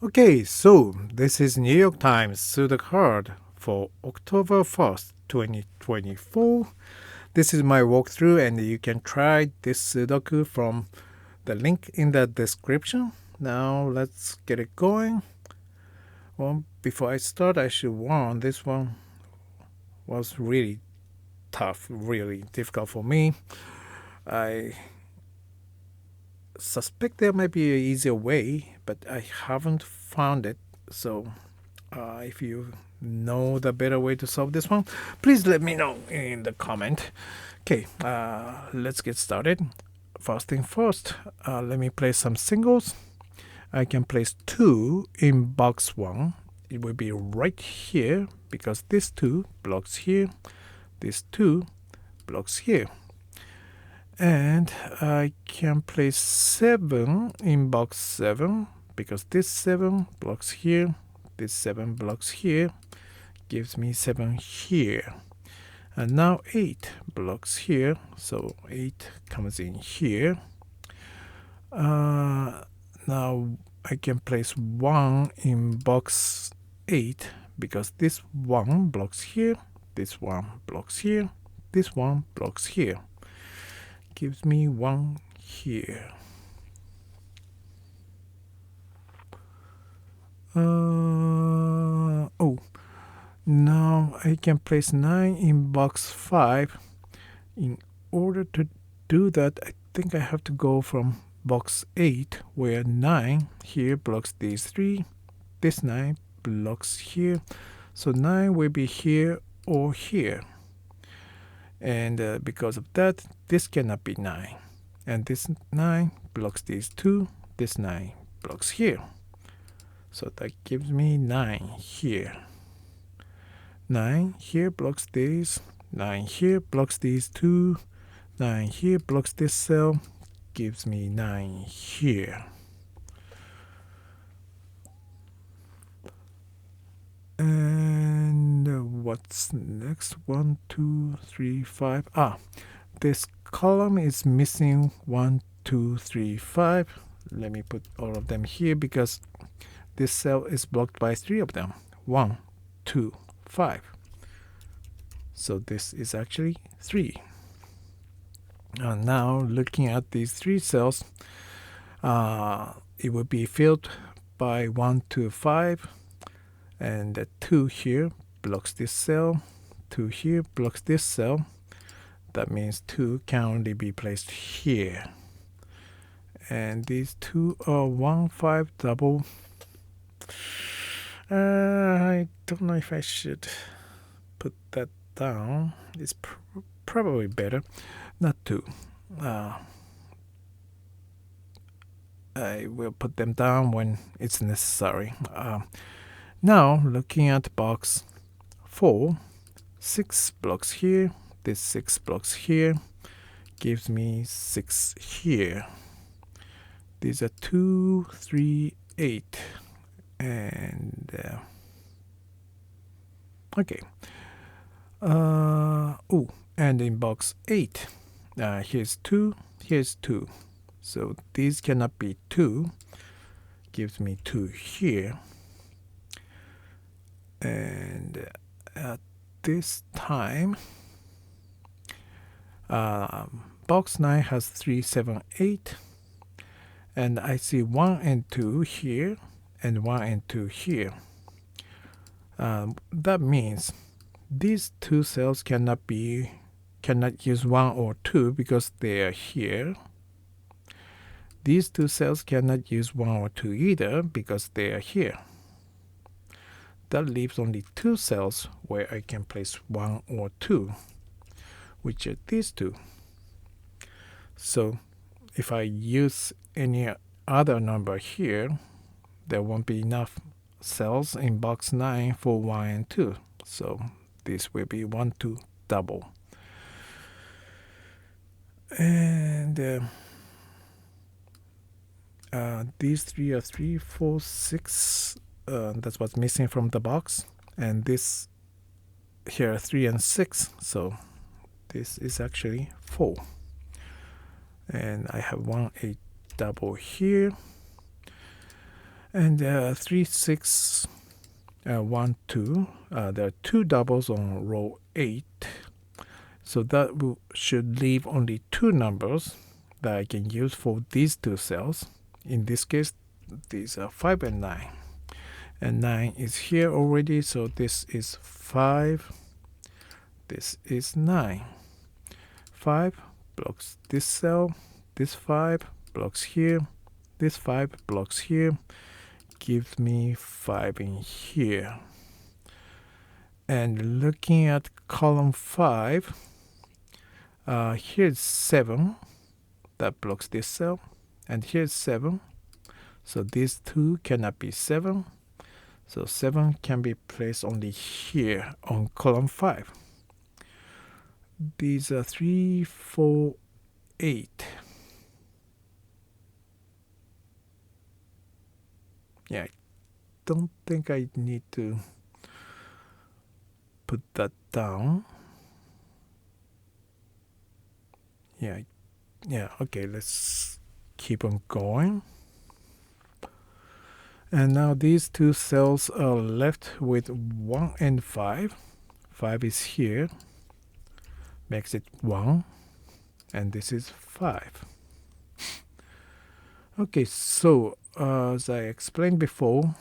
Okay, so this is New York Times Sudoku Hard for October 1st, 2024. This is my walkthrough, and you can try this Sudoku from the link in the description. Now let's get it going. Well, before I start, I should warn this one was really tough, really difficult for me. I suspect there might be an easier way, but I haven't found it. So if you know the better way to solve this one, please let me know in the comment. Okay, let's get started. First thing first, let me place some singles. I can place 2 in box 1. It will be right here because this 2 blocks here, this 2 blocks here. And I can place 7 in box 7 because this 7 blocks here, this 7 blocks here, gives me 7 here. And now 8 blocks here, so 8 comes in here. Now I can place 1 in box 8 because this 1 blocks here, this 1 blocks here, this 1 blocks here. Gives me 1 here. Now I can place 9 in box 5. In order to do that, I think I have to go from box 8, where 9 here blocks these 3. This 9 blocks here. So 9 will be here or here. And because of that, this cannot be 9. And this 9 blocks these 2. This 9 blocks here. So that gives me 9 here. 9 here blocks these. 9 here blocks these 2. 9 here blocks this cell. Gives me 9 here. And what's next? 1, 2, 3, 5. This column is missing 1, 2, 3, 5. Let me put all of them here because this cell is blocked by 3 of them. 1, 2, 5. So this is actually 3. Now looking at these 3 cells, it will be filled by 1, 2, 5. And the 2 here blocks this cell. 2 here blocks this cell. That means 2 can only be placed here. And these 2 are 1, 5 double. I don't know if I should put that down. It's probably better not to. I will put them down when it's necessary. Now, looking at box 4, 6 blocks here, this 6 blocks here, gives me 6 here. These are 2, 3, 8. And, okay. And in box 8, here's 2, here's 2. So these cannot be 2. Gives me 2 here. And at this time, box 9 has 3, 7, 8. And I see 1 and 2 here and 1 and 2 here. That means these 2 cells cannot use 1 or 2 because they are here. These 2 cells cannot use 1 or 2 either because they are here. That leaves only 2 cells where I can place 1 or 2, which are these 2. So if I use any other number here, there won't be enough cells in box 9 for 1 and 2. So this will be 1, 2 double. And these 3 are 3, 4, 6. That's what's missing from the box. And this here are 3 and 6. So this is actually 4. And I have 1, 8 double here. And 3, 6, 1, 2. There are two doubles on row 8. So that should leave only two numbers that I can use for these two cells. In this case, these are 5 and 9. And 9 is here already, so this is 5. This is 9. 5 blocks this cell. This 5 blocks here. This 5 blocks here. Gives me 5 in here. And looking at column 5, here's 7 that blocks this cell, and here's 7. So these two cannot be 7. So 7 can be placed only here on column 5. These are 3, 4, 8. Yeah, I don't think I need to put that down. Yeah, okay, let's keep on going. And now these two cells are left with 1 and 5. 5 is here, makes it 1, and this is 5. Okay, so as I explained before,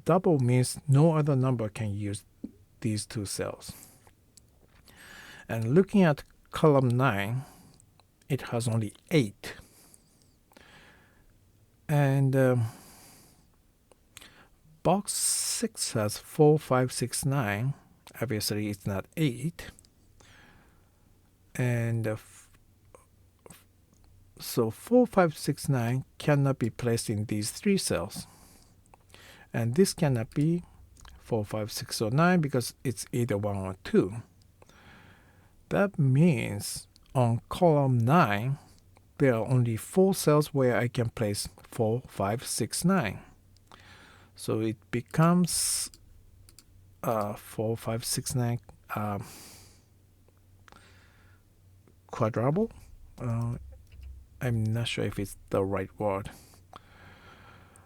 double means no other number can use these two cells. And looking at column 9, it has only 8. And box 6 has 4, 5, 6, 9. Obviously, it's not 8. And so 4, 5, 6, 9 cannot be placed in these three cells. And this cannot be 4, 5, 6, or 9 because it's either 1 or 2. That means on column 9, there are only 4 cells where I can place 4, 5, 6, 9. So it becomes 4, 5, 6, 9 quadruple. I'm not sure if it's the right word.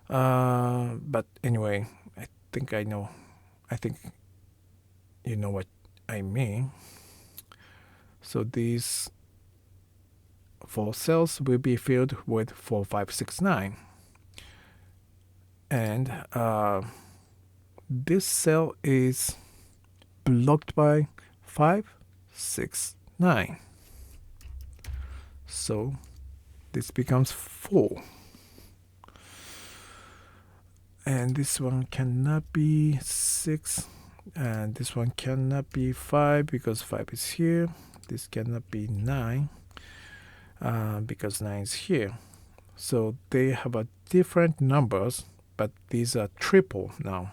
But anyway, I think I know. I think you know what I mean. So these 4 cells will be filled with 4, 5, 6, 9. And this cell is blocked by 5, 6, 9. So this becomes 4. And this one cannot be 6. And this one cannot be 5 because 5 is here. This cannot be 9 because 9 is here. So they have a different numbers, but these are triple now.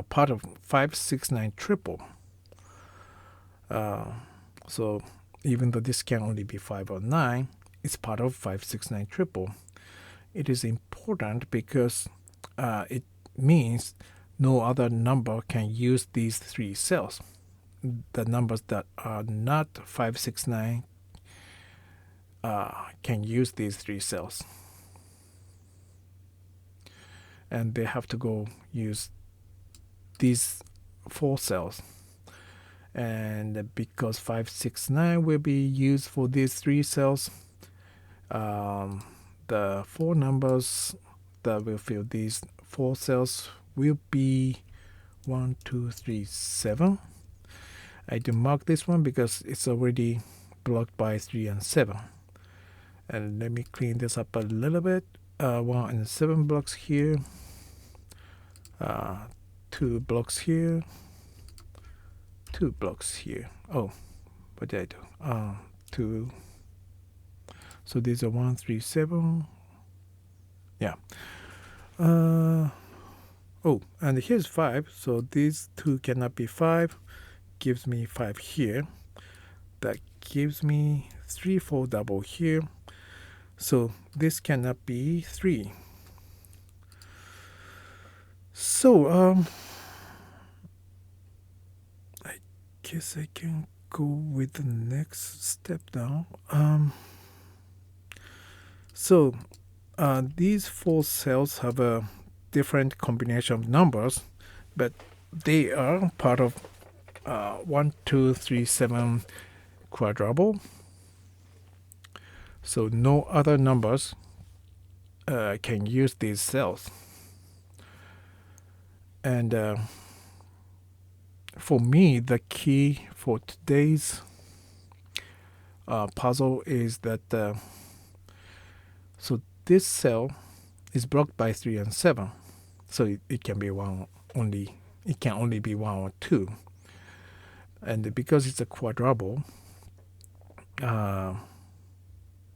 Part of 5, 6, 9 triple. So even though this can only be 5 or 9, it's part of 5, 6, 9 triple. It is important because it means no other number can use these three cells. The numbers that are not 5, 6, 9 can use these three cells. And they have to go use these 4 cells. And because 5, 6, 9 will be used for these 3 cells, the 4 numbers that will fill these 4 cells will be 1, 2, 3, 7. I do mark this one because it's already blocked by 3 and 7. And let me clean this up a little bit. 1 and 7 blocks here. 2 blocks here. 2 blocks here. Oh, what did I do? 2. So these are 1, 3, 7. Yeah. Oh, and here's 5. So these 2 cannot be 5. Gives me 5 here. That gives me 3, 4 double here. So this cannot be 3. So I guess I can go with the next step now. So these 4 cells have a different combination of numbers, but they are part of 1, 2, 3, 7 quadruple. So no other numbers can use these cells. And for me, the key for today's puzzle is that so this cell is blocked by 3 and 7, so it can be one only. It can only be 1 or 2, and because it's a quadruple,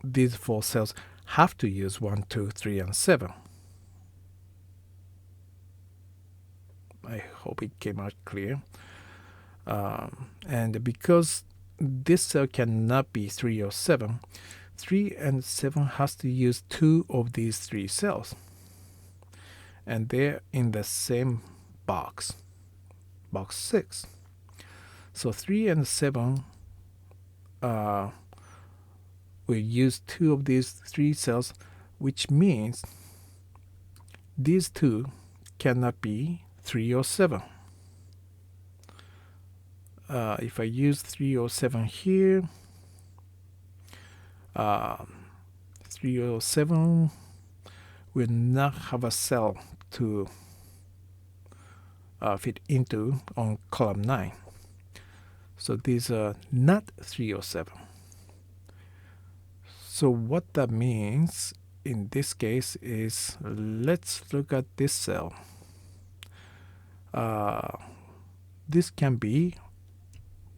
these 4 cells have to use 1, 2, 3, and 7. I hope it came out clear. And because this cell cannot be 3 or 7, 3 and 7 has to use 2 of these 3 cells. And they're in the same box, box 6. So 3 and 7 will use 2 of these 3 cells, which means these 2 cannot be 3 or 7. If I use 3 or 7 here, 3 or 7 will not have a cell to fit into on column 9. So these are not 3 or 7. So what that means in this case is, let's look at this cell. This can be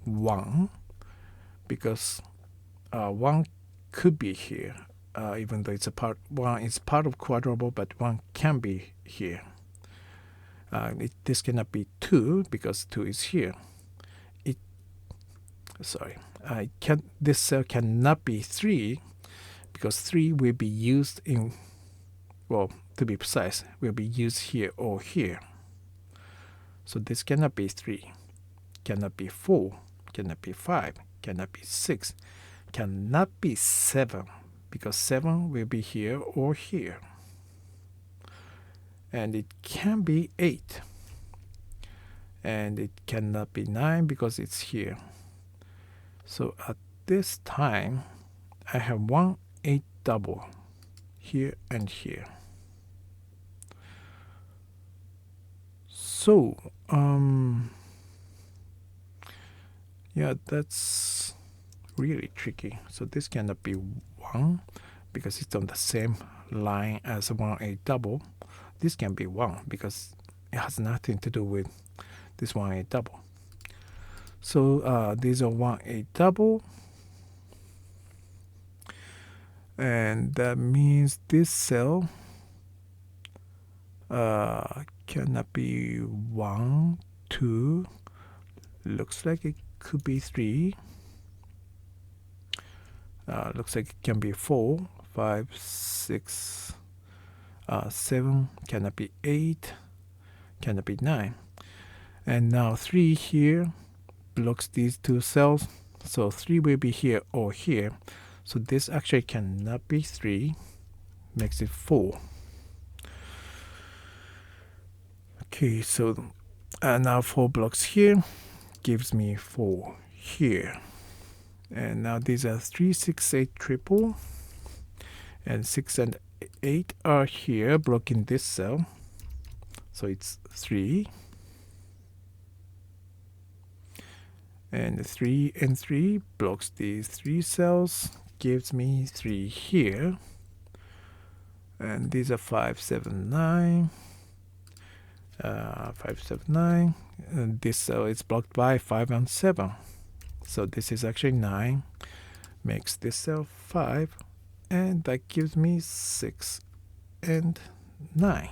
1 because 1 could be here, even though it's 1 is part of quadruple, but 1 can be here. This cannot be 2 because 2 is here. This cell cannot be 3 because 3 will be used in, well, to be precise, will be used here or here. So this cannot be 3, cannot be 4, cannot be 5, cannot be 6, cannot be 7 because 7 will be here or here. And it can be 8. And it cannot be 9 because it's here. So at this time, I have 1 8 double here and here. So, yeah, that's really tricky. So this cannot be 1 because it's on the same line as 1 8 double. This can be 1 because it has nothing to do with this 1 8 double. So these are 1 8 double. And that means this cell cannot be 1, 2. Looks like it could be 3. Looks like it can be 4, 5, 6, 7. Cannot be 8. Cannot be 9. And now 3 here blocks these 2 cells. So 3 will be here or here. So this actually cannot be 3. Makes it 4. Okay, so now 4 blocks here gives me 4 here. And now these are 3, 6, 8 triple. And 6 and 8 are here blocking this cell. So it's 3. And 3 and 3 blocks these 3 cells. Gives me 3 here. And these are 5, 7, 9. 5, 7, 9. And this cell is blocked by 5 and 7. So this is actually 9. Makes this cell 5. And that gives me 6 and 9.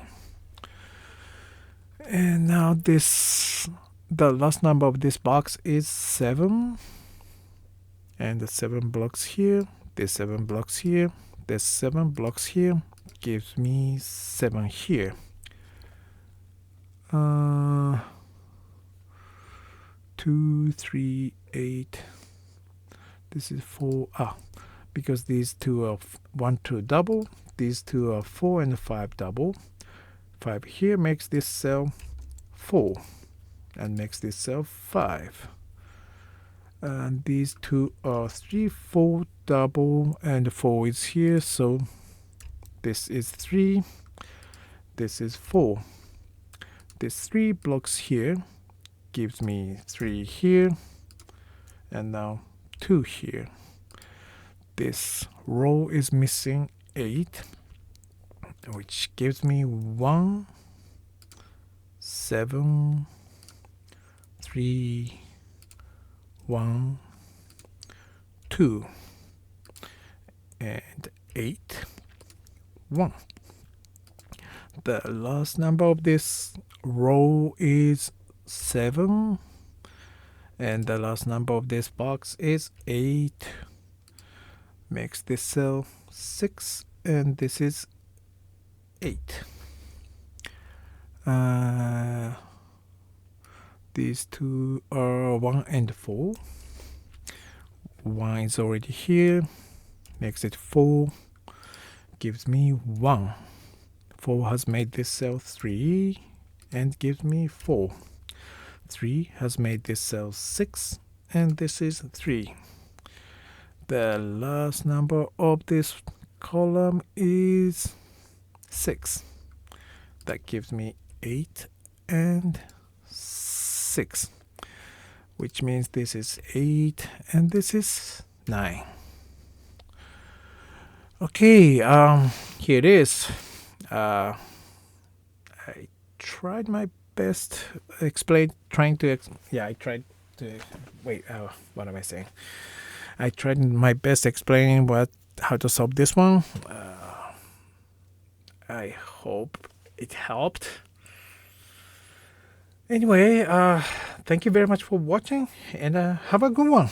And now the last number of this box is 7. And the 7 blocks here. This 7 blocks here. This 7 blocks here. Gives me 7 here. 2, 3, 8. This is 4. Because these 2 are 1, 2 double. these two are 4 and 5 double. 5 here makes this cell 4 and makes this cell 5. And these two are 3, 4 double, and 4 is here, so this is 3, this is 4. This 3 blocks here gives me 3 here, and now 2 here. This row is missing 8, which gives me 1, 7, 3, 1, 2, and 8, 1. The last number of this row is 7, and the last number of this box is 8. Makes this cell 6, and this is 8. These two are 1 and 4. 1 is already here, makes it 4, gives me 1. 4 has made this cell 3 and gives me 4. 3 has made this cell 6, and this is 3. The last number of this column is 6. That gives me 8 and 6, which means this is 8 and this is 9. Okay, here it is. I tried my best I tried my best explaining how to solve this one. I hope it helped. Anyway, thank you very much for watching, and have a good one.